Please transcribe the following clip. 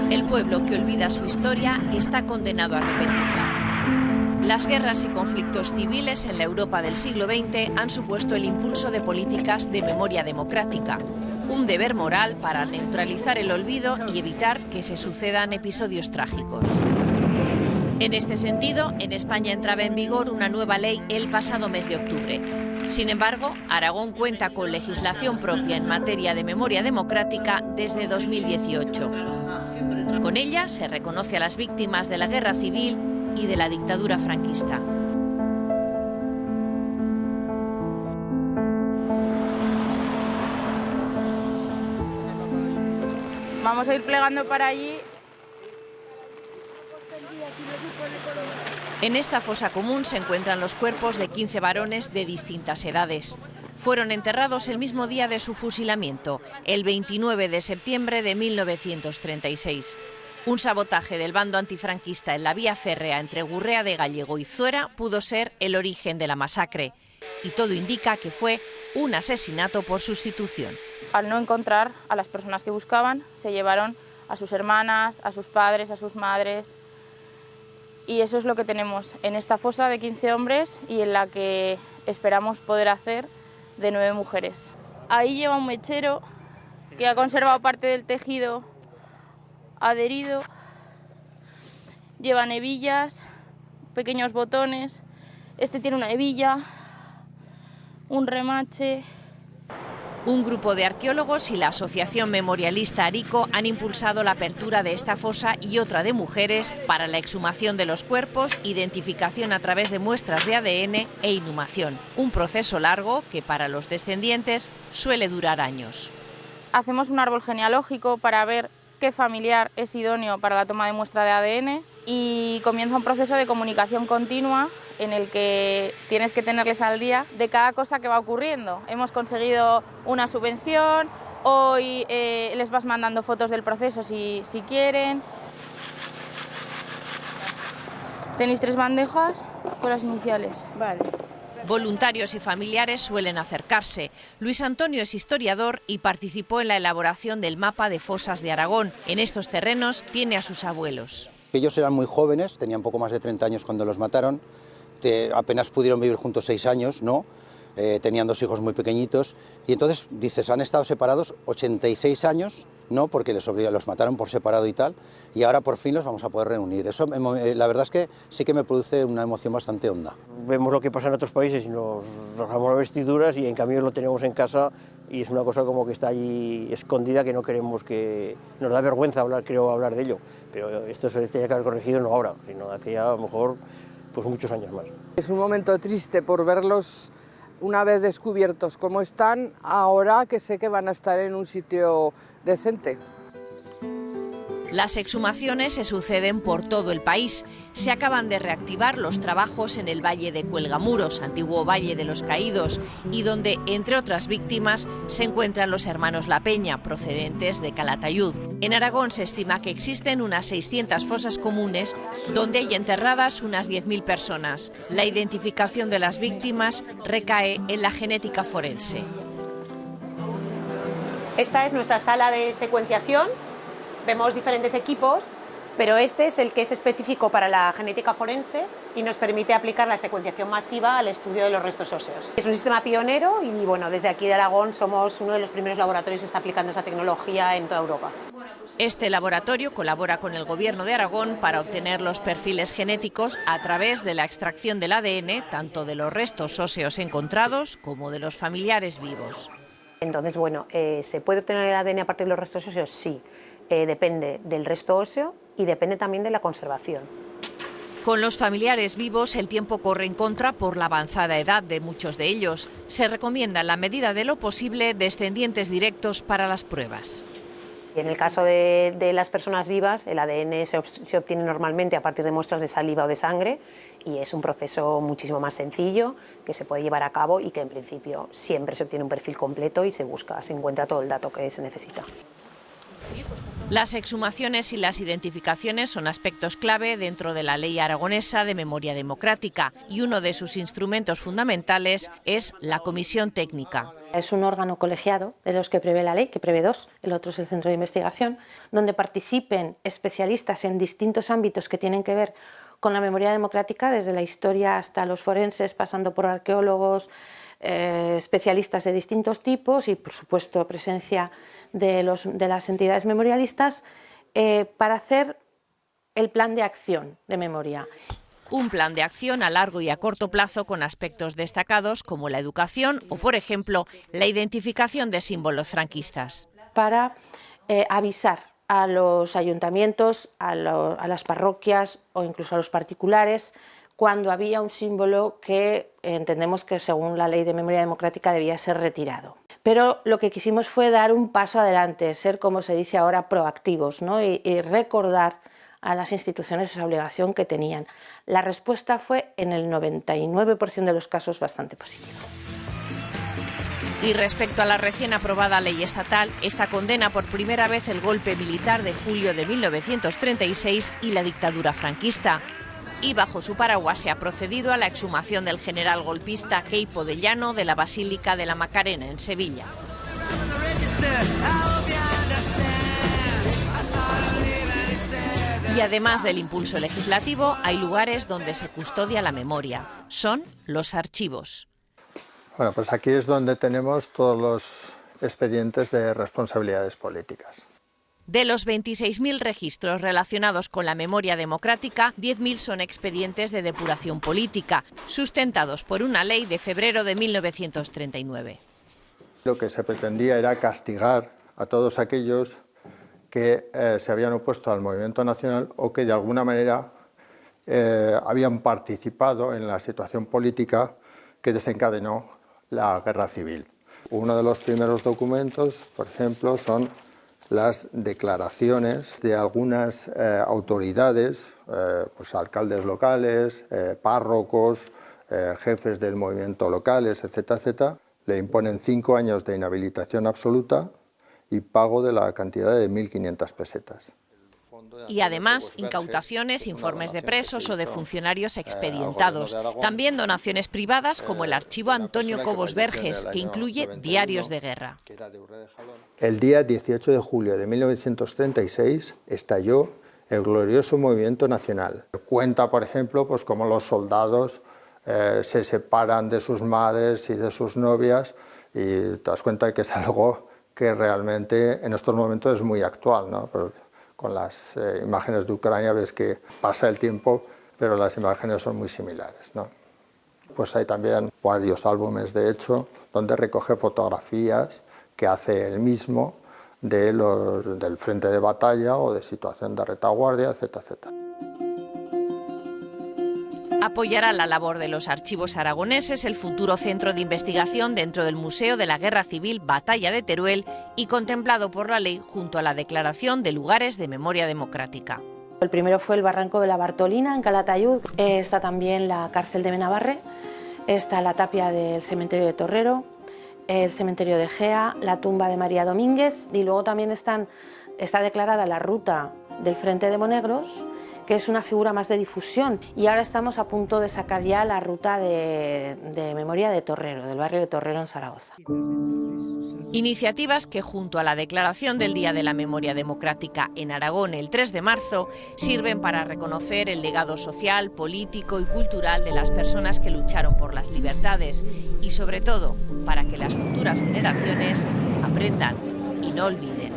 El pueblo que olvida su historia está condenado a repetirla. Las guerras y conflictos civiles en la Europa del siglo XX han supuesto el impulso de políticas de memoria democrática, un deber moral para neutralizar el olvido y evitar que se sucedan episodios trágicos. En este sentido, en España entraba en vigor una nueva ley el pasado mes de octubre. Sin embargo, Aragón cuenta con legislación propia en materia de memoria democrática desde 2018. Con ella se reconoce a las víctimas de la guerra civil y de la dictadura franquista. Vamos a ir plegando para allí. En esta fosa común se encuentran los cuerpos de 15 varones de distintas edades. Fueron enterrados el mismo día de su fusilamiento, el 29 de septiembre de 1936. Un sabotaje del bando antifranquista en la vía férrea entre Gurrea de Gállego y Zuera pudo ser el origen de la masacre. Y todo indica que fue un asesinato por sustitución. Al no encontrar a las personas que buscaban, se llevaron a sus hermanas, a sus padres, a sus madres. Y eso es lo que tenemos en esta fosa de 15 hombres y en la que esperamos poder hacer de 9 mujeres. Ahí lleva un mechero que ha conservado parte del tejido adherido. Llevan hebillas, pequeños botones. Este tiene una hebilla, un remache. Un grupo de arqueólogos y la Asociación Memorialista Arico han impulsado la apertura de esta fosa y otra de mujeres para la exhumación de los cuerpos, identificación a través de muestras de ADN e inhumación. Un proceso largo que para los descendientes suele durar años. Hacemos un árbol genealógico para ver qué familiar es idóneo para la toma de muestra de ADN y comienza un proceso de comunicación continua en el que tienes que tenerles al día de cada cosa que va ocurriendo. Hemos conseguido una subvención, hoy les vas mandando fotos del proceso si quieren. Tenéis 3 bandejas con las iniciales. Vale. Voluntarios y familiares suelen acercarse. Luis Antonio es historiador y participó en la elaboración del mapa de fosas de Aragón. En estos terrenos tiene a sus abuelos. Ellos eran muy jóvenes, tenían poco más de 30 años cuando los mataron. Apenas pudieron vivir juntos 6 años, ¿no? Tenían 2 hijos muy pequeñitos y entonces dices, han estado separados 86 años, ¿no? Porque los mataron por separado y tal, y ahora por fin los vamos a poder reunir. Eso la verdad es que sí que me produce una emoción bastante honda. Vemos lo que pasa en otros países y nos rasgamos las vestiduras y en cambio lo tenemos en casa y es una cosa como que está allí escondida que no queremos que... Nos da vergüenza hablar de ello, pero esto se tenía que haber corregido no ahora, sino hacía a lo mejor pues muchos años más. Es un momento triste por verlos una vez descubiertos como están, ahora que sé que van a estar en un sitio decente. Las exhumaciones se suceden por todo el país. Se acaban de reactivar los trabajos en el Valle de Cuelgamuros, antiguo Valle de los Caídos, y donde, entre otras víctimas, se encuentran los hermanos La Peña, procedentes de Calatayud. En Aragón se estima que existen unas 600 fosas comunes, donde hay enterradas unas 10.000 personas. La identificación de las víctimas recae en la genética forense. Esta es nuestra sala de secuenciación. Vemos diferentes equipos, pero este es el que es específico para la genética forense y nos permite aplicar la secuenciación masiva al estudio de los restos óseos. Es un sistema pionero y bueno, desde aquí de Aragón somos uno de los primeros laboratorios que está aplicando esa tecnología en toda Europa. Este laboratorio colabora con el Gobierno de Aragón para obtener los perfiles genéticos a través de la extracción del ADN, tanto de los restos óseos encontrados como de los familiares vivos. Entonces, bueno, ¿se puede obtener el ADN a partir de los restos óseos? Sí. Depende del resto óseo y depende también de la conservación. Con los familiares vivos el tiempo corre en contra por la avanzada edad de muchos de ellos. Se recomienda en la medida de lo posible descendientes directos para las pruebas. Y en el caso de las personas vivas, el ADN se obtiene normalmente a partir de muestras de saliva o de sangre y es un proceso muchísimo más sencillo que se puede llevar a cabo y que en principio siempre se obtiene un perfil completo y se encuentra todo el dato que se necesita. Las exhumaciones y las identificaciones son aspectos clave dentro de la Ley Aragonesa de Memoria Democrática y uno de sus instrumentos fundamentales es la Comisión Técnica. Es un órgano colegiado de los que prevé la ley, que prevé dos, el otro es el Centro de Investigación, donde participen especialistas en distintos ámbitos que tienen que ver con la memoria democrática, desde la historia hasta los forenses, pasando por arqueólogos, especialistas de distintos tipos y, por supuesto, presencia de las entidades memorialistas para hacer el plan de acción de memoria. Un plan de acción a largo y a corto plazo con aspectos destacados como la educación o, por ejemplo, la identificación de símbolos franquistas. Para avisar a los ayuntamientos, a las parroquias o incluso a los particulares cuando había un símbolo que entendemos que según la Ley de Memoria Democrática debía ser retirado. Pero lo que quisimos fue dar un paso adelante, ser, como se dice ahora, proactivos, ¿no? y recordar a las instituciones esa obligación que tenían. La respuesta fue, en el 99% de los casos, bastante positiva. Y respecto a la recién aprobada ley estatal, esta condena por primera vez el golpe militar de julio de 1936 y la dictadura franquista. Y bajo su paraguas se ha procedido a la exhumación del general golpista Queipo de Llano de la Basílica de la Macarena en Sevilla. Y además del impulso legislativo, hay lugares donde se custodia la memoria. Son los archivos. Bueno, pues aquí es donde tenemos todos los expedientes de responsabilidades políticas. De los 26.000 registros relacionados con la memoria democrática, 10.000 son expedientes de depuración política, sustentados por una ley de febrero de 1939. Lo que se pretendía era castigar a todos aquellos que se habían opuesto al movimiento nacional o que de alguna manera habían participado en la situación política que desencadenó la guerra civil. Uno de los primeros documentos, por ejemplo, son las declaraciones de algunas autoridades, pues alcaldes locales, párrocos, jefes del movimiento locales, etcétera, etcétera. Le imponen 5 años de inhabilitación absoluta y pago de la cantidad de 1.500 pesetas. Y además, incautaciones, informes de presos o de funcionarios expedientados. También donaciones privadas como el archivo Antonio Cobos Verges, que incluye diarios de guerra. El día 18 de julio de 1936 estalló el glorioso movimiento nacional. Cuenta, por ejemplo, pues cómo los soldados se separan de sus madres y de sus novias y te das cuenta de que es algo que realmente en estos momentos es muy actual, ¿no? Pues, con las imágenes de Ucrania ves que pasa el tiempo, pero las imágenes son muy similares, ¿no? Pues hay también varios álbumes, de hecho, donde recoge fotografías que hace él mismo del frente de batalla o de situación de retaguardia, etcétera, etcétera. Apoyará la labor de los archivos aragoneses el futuro centro de investigación dentro del Museo de la Guerra Civil Batalla de Teruel y contemplado por la ley junto a la Declaración de Lugares de Memoria Democrática. El primero fue el Barranco de la Bartolina en Calatayud, está también la cárcel de Benabarre, está la tapia del cementerio de Torrero, el cementerio de Gea, la tumba de María Domínguez y luego también está declarada la ruta del Frente de Monegros, que es una figura más de difusión, y ahora estamos a punto de sacar ya la ruta de memoria de Torrero, del barrio de Torrero en Zaragoza. Iniciativas que junto a la declaración del Día de la Memoria Democrática en Aragón el 3 de marzo sirven para reconocer el legado social, político y cultural de las personas que lucharon por las libertades y sobre todo para que las futuras generaciones aprendan y no olviden.